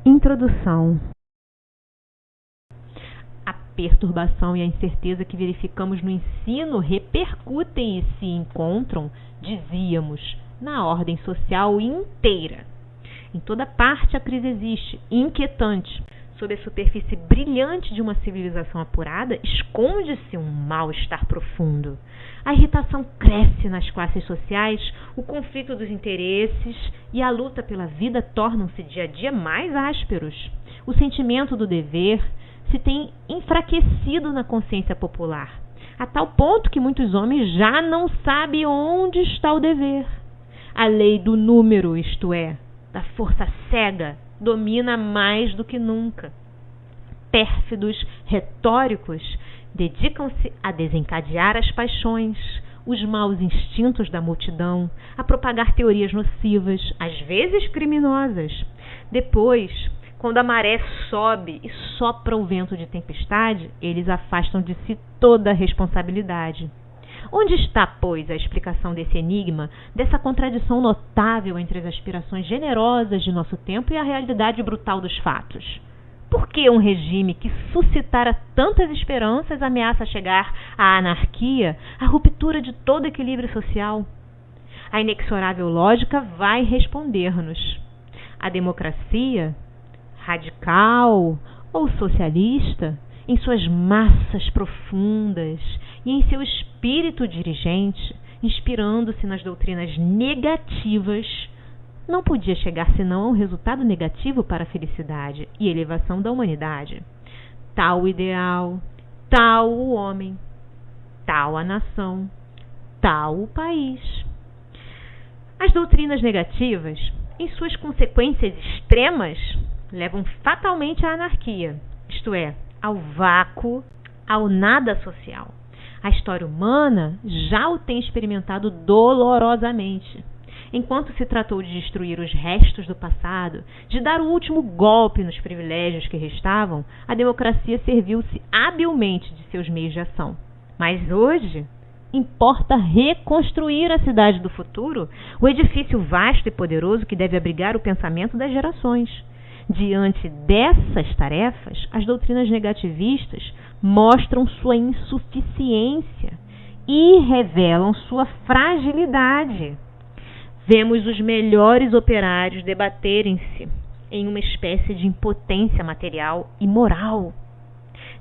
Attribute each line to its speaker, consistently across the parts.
Speaker 1: Introdução. A perturbação e a incerteza que verificamos no ensino repercutem e se encontram, dizíamos, na ordem social inteira. Em toda parte a crise existe, inquietante. Sob a superfície brilhante de uma civilização apurada, esconde-se um mal-estar profundo. A irritação cresce nas classes sociais, o conflito dos interesses e a luta pela vida tornam-se dia a dia mais ásperos. O sentimento do dever se tem enfraquecido na consciência popular, a tal ponto que muitos homens já não sabem onde está o dever. A lei do número, isto é, da força cega, domina mais do que nunca. Pérfidos retóricos dedicam-se a desencadear as paixões, os maus instintos da multidão, a propagar teorias nocivas, às vezes criminosas. Depois, quando a maré sobe e sopra o vento de tempestade, eles afastam de si toda a responsabilidade. Onde está, pois, a explicação desse enigma, dessa contradição notável entre as aspirações generosas de nosso tempo e a realidade brutal dos fatos? Por que um regime que suscitara tantas esperanças ameaça chegar à anarquia, à ruptura de todo equilíbrio social? A inexorável lógica vai responder-nos. A democracia, radical ou socialista, em suas massas profundas e em seu espírito dirigente, inspirando-se nas doutrinas negativas, não podia chegar senão a um resultado negativo para a felicidade e elevação da humanidade. Tal o ideal, tal o homem, tal a nação, tal o país. As doutrinas negativas, em suas consequências extremas, levam fatalmente à anarquia, isto é, ao vácuo, ao nada social. A história humana já o tem experimentado dolorosamente. Enquanto se tratou de destruir os restos do passado, de dar o último golpe nos privilégios que restavam, a democracia serviu-se habilmente de seus meios de ação. Mas hoje, importa reconstruir a cidade do futuro, o edifício vasto e poderoso que deve abrigar o pensamento das gerações. Diante dessas tarefas, as doutrinas negativistas mostram sua insuficiência e revelam sua fragilidade. Vemos os melhores operários debaterem-se em uma espécie de impotência material e moral.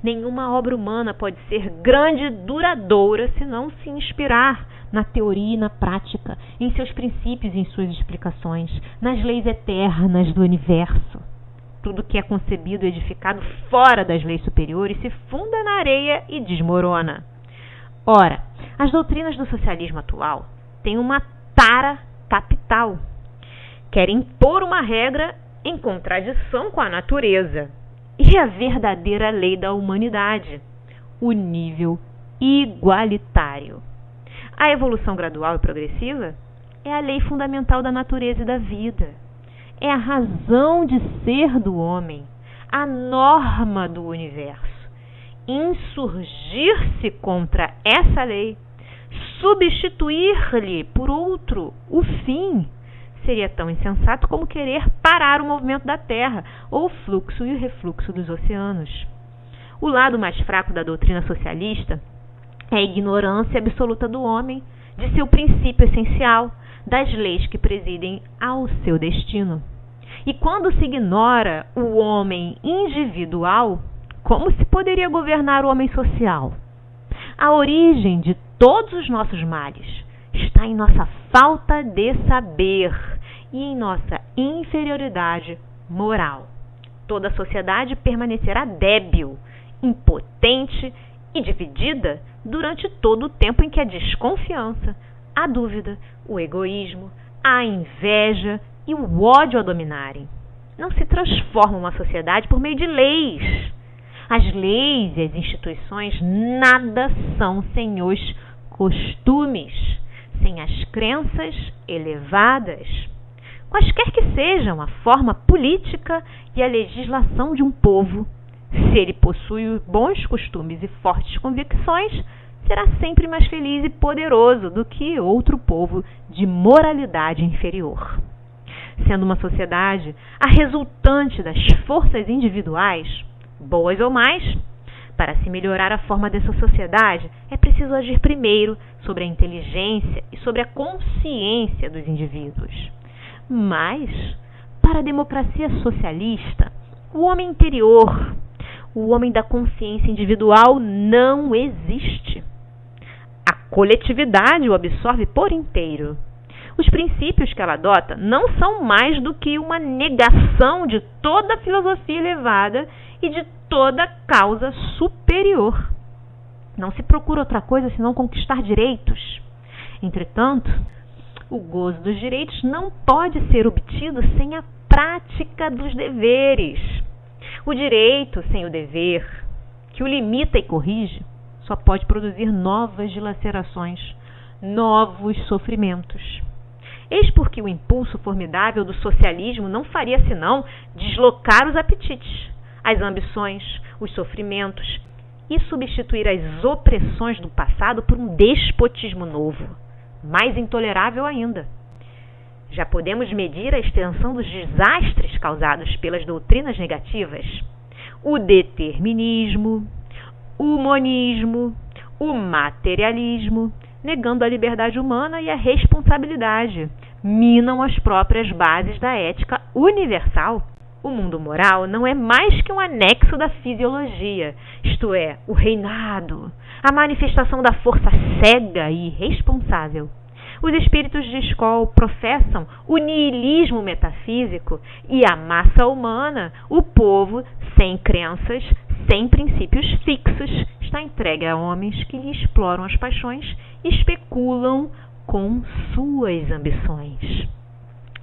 Speaker 1: Nenhuma obra humana pode ser grande e duradoura se não se inspirar na teoria e na prática, em seus princípios e em suas explicações, nas leis eternas do universo. Tudo que é concebido e edificado fora das leis superiores se funda na areia e desmorona. Ora, as doutrinas do socialismo atual têm uma tara capital. Querem impor uma regra em contradição com a natureza e a verdadeira lei da humanidade, o nível igualitário. A evolução gradual e progressiva é a lei fundamental da natureza e da vida. É a razão de ser do homem, a norma do universo. Insurgir-se contra essa lei, substituir-lhe por outro o fim, seria tão insensato como querer parar o movimento da Terra ou o fluxo e o refluxo dos oceanos. O lado mais fraco da doutrina socialista é a ignorância absoluta do homem, de seu princípio essencial, das leis que presidem ao seu destino. E quando se ignora o homem individual, como se poderia governar o homem social? A origem de todos os nossos males está em nossa falta de saber e em nossa inferioridade moral. Toda a sociedade permanecerá débil, impotente e dividida durante todo o tempo em que a desconfiança, a dúvida, o egoísmo, a inveja e o ódio a dominarem. Não se transforma uma sociedade por meio de leis. As leis e as instituições nada são sem os costumes, sem as crenças elevadas. Quaisquer que sejam a forma política e a legislação de um povo, se ele possui bons costumes e fortes convicções, será sempre mais feliz e poderoso do que outro povo de moralidade inferior. sendo uma sociedade a resultante das forças individuais, boas ou mais. Para se melhorar a forma dessa sociedade, é preciso agir primeiro sobre a inteligência e sobre a consciência dos indivíduos. Mas, para a democracia socialista, o homem interior, o homem da consciência individual não existe. A coletividade o absorve por inteiro. Os princípios que ela adota não são mais do que uma negação de toda a filosofia elevada e de toda causa superior. Não se procura outra coisa senão conquistar direitos. Entretanto, o gozo dos direitos não pode ser obtido sem a prática dos deveres. O direito sem o dever, que o limita e corrige, só pode produzir novas dilacerações, novos sofrimentos. Eis porque o impulso formidável do socialismo não faria senão deslocar os apetites, as ambições, os sofrimentos e substituir as opressões do passado por um despotismo novo, mais intolerável ainda. Já podemos medir a extensão dos desastres causados pelas doutrinas negativas: o determinismo, o monismo, o materialismo, negando a liberdade humana e a responsabilidade, minam as próprias bases da ética universal. O mundo moral não é mais que um anexo da fisiologia, isto é, o reinado, a manifestação da força cega e irresponsável. Os espíritos de Skoll professam o niilismo metafísico e a massa humana, o povo, sem crenças, sem princípios fixos, está entregue a homens que lhe exploram as paixões e especulam com suas ambições.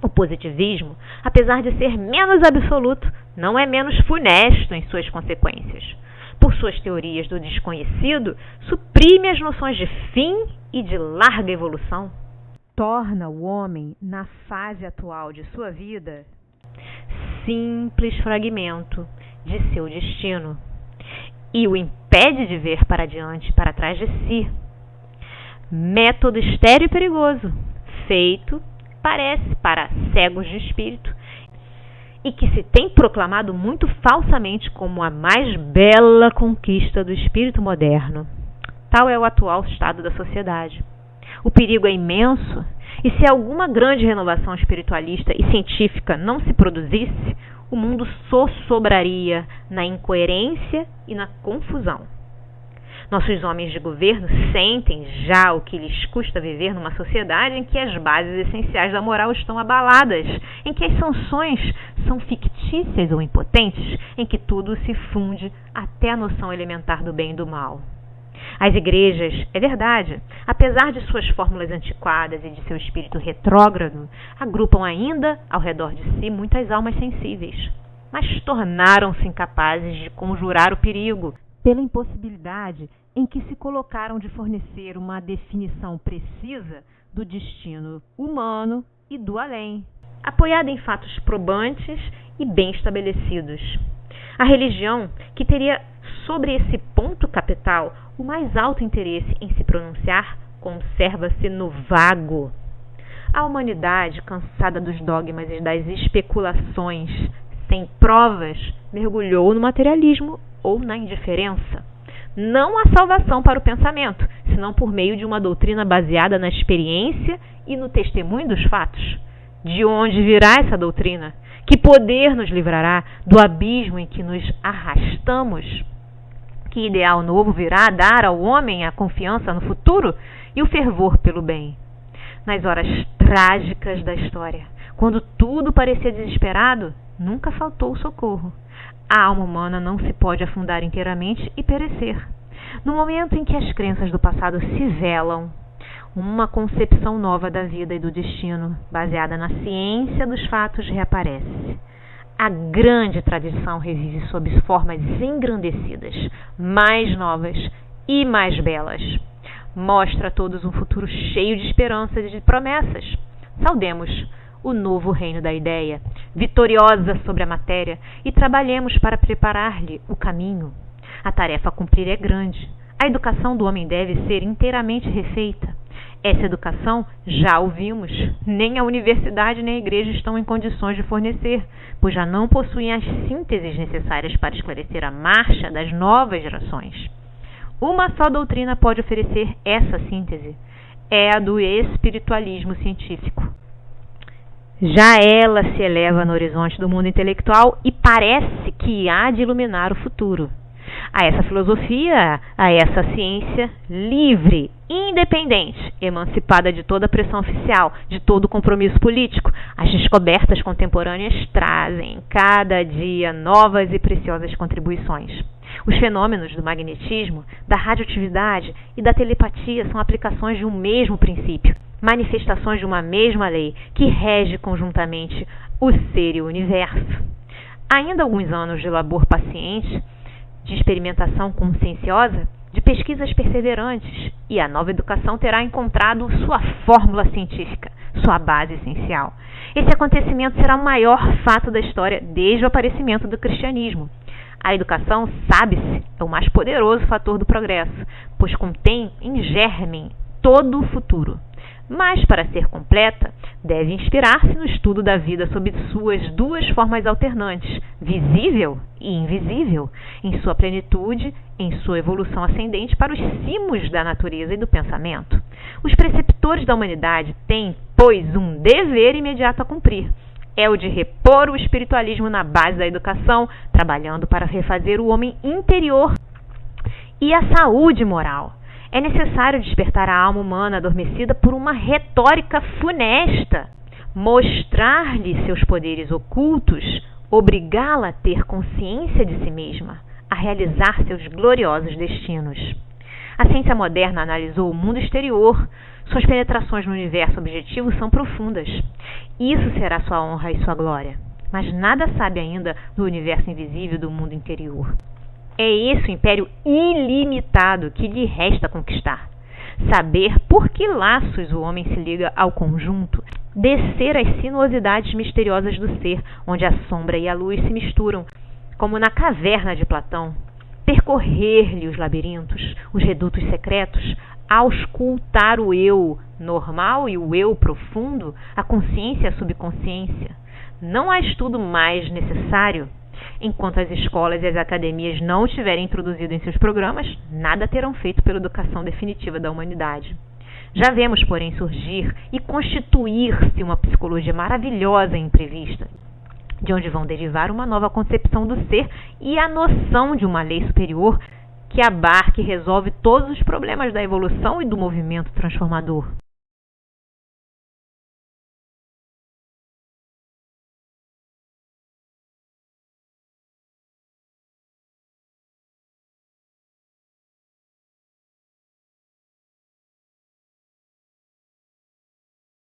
Speaker 1: O positivismo, apesar de ser menos absoluto, não é menos funesto em suas consequências. Por suas teorias do desconhecido, suprime as noções de fim e de larga evolução. Torna o homem, na fase atual de sua vida, simples fragmento de seu destino e o impede de ver para diante, para trás de si. Método estéril e perigoso, feito, parece, para cegos de espírito e que se tem proclamado muito falsamente como a mais bela conquista do espírito moderno. Tal é o atual estado da sociedade. O perigo é imenso, e se alguma grande renovação espiritualista e científica não se produzisse, o mundo só sobraria na incoerência e na confusão. Nossos homens de governo sentem já o que lhes custa viver numa sociedade em que as bases essenciais da moral estão abaladas, em que as sanções são fictícias ou impotentes, em que tudo se funde até a noção elementar do bem e do mal. As igrejas, é verdade, apesar de suas fórmulas antiquadas e de seu espírito retrógrado, agrupam ainda ao redor de si muitas almas sensíveis, mas tornaram-se incapazes de conjurar o perigo pela impossibilidade em que se colocaram de fornecer uma definição precisa do destino humano e do além, apoiada em fatos probantes e bem estabelecidos. A religião, que teria sobre esse ponto capital o mais alto interesse em se pronunciar, conserva-se no vago. A humanidade, cansada dos dogmas e das especulações sem provas, mergulhou no materialismo ou na indiferença. Não há salvação para o pensamento, senão por meio de uma doutrina baseada na experiência e no testemunho dos fatos. De onde virá essa doutrina? Que poder nos livrará do abismo em que nos arrastamos? Que ideal novo virá a dar ao homem a confiança no futuro e o fervor pelo bem? Nas horas trágicas da história, quando tudo parecia desesperado, nunca faltou socorro. A alma humana não se pode afundar inteiramente e perecer. No momento em que as crenças do passado se velam, uma concepção nova da vida e do destino, baseada na ciência dos fatos, reaparece. A grande tradição revive sob formas engrandecidas, mais novas e mais belas. Mostra a todos um futuro cheio de esperanças e de promessas. Saudemos o novo reino da ideia, vitoriosa sobre a matéria, e trabalhemos para preparar-lhe o caminho. A tarefa a cumprir é grande. A educação do homem deve ser inteiramente refeita. Essa educação, já ouvimos, nem a universidade nem a igreja estão em condições de fornecer, pois já não possuem as sínteses necessárias para esclarecer a marcha das novas gerações. Uma só doutrina pode oferecer essa síntese, é a do espiritualismo científico. Já ela se eleva no horizonte do mundo intelectual e parece que há de iluminar o futuro. A essa filosofia, a essa ciência livre, independente, emancipada de toda a pressão oficial, de todo o compromisso político, as descobertas contemporâneas trazem cada dia novas e preciosas contribuições. Os fenômenos do magnetismo, da radioatividade e da telepatia são aplicações de um mesmo princípio, manifestações de uma mesma lei que rege conjuntamente o ser e o universo. Ainda alguns anos de labor paciente, de experimentação conscienciosa, de pesquisas perseverantes, e a nova educação terá encontrado sua fórmula científica, sua base essencial. Esse acontecimento será o maior fato da história desde o aparecimento do cristianismo. A educação, sabe-se, é o mais poderoso fator do progresso, pois contém em germe todo o futuro. Mas, para ser completa, deve inspirar-se no estudo da vida sob suas duas formas alternantes, visível e invisível, em sua plenitude, em sua evolução ascendente para os cimos da natureza e do pensamento. Os preceptores da humanidade têm, pois, um dever imediato a cumprir. É o de repor o espiritualismo na base da educação, trabalhando para refazer o homem interior e a saúde moral. É necessário despertar a alma humana adormecida por uma retórica funesta, mostrar-lhe seus poderes ocultos, obrigá-la a ter consciência de si mesma, a realizar seus gloriosos destinos. A ciência moderna analisou o mundo exterior. Suas penetrações no universo objetivo são profundas. Isso será sua honra e sua glória. Mas nada sabe ainda do universo invisível do mundo interior. É esse o império ilimitado que lhe resta conquistar. Saber por que laços o homem se liga ao conjunto. Descer às sinuosidades misteriosas do ser, onde a sombra e a luz se misturam, como na caverna de Platão. Percorrer-lhe os labirintos, os redutos secretos, auscultar o eu normal e o eu profundo, a consciência e a subconsciência. Não há estudo mais necessário. Enquanto as escolas e as academias não o tiverem introduzido em seus programas, nada terão feito pela educação definitiva da humanidade. Já vemos, porém, surgir e constituir-se uma psicologia maravilhosa e imprevista, de onde vão derivar uma nova concepção do ser e a noção de uma lei superior que abarque e resolve todos os problemas da evolução e do movimento transformador.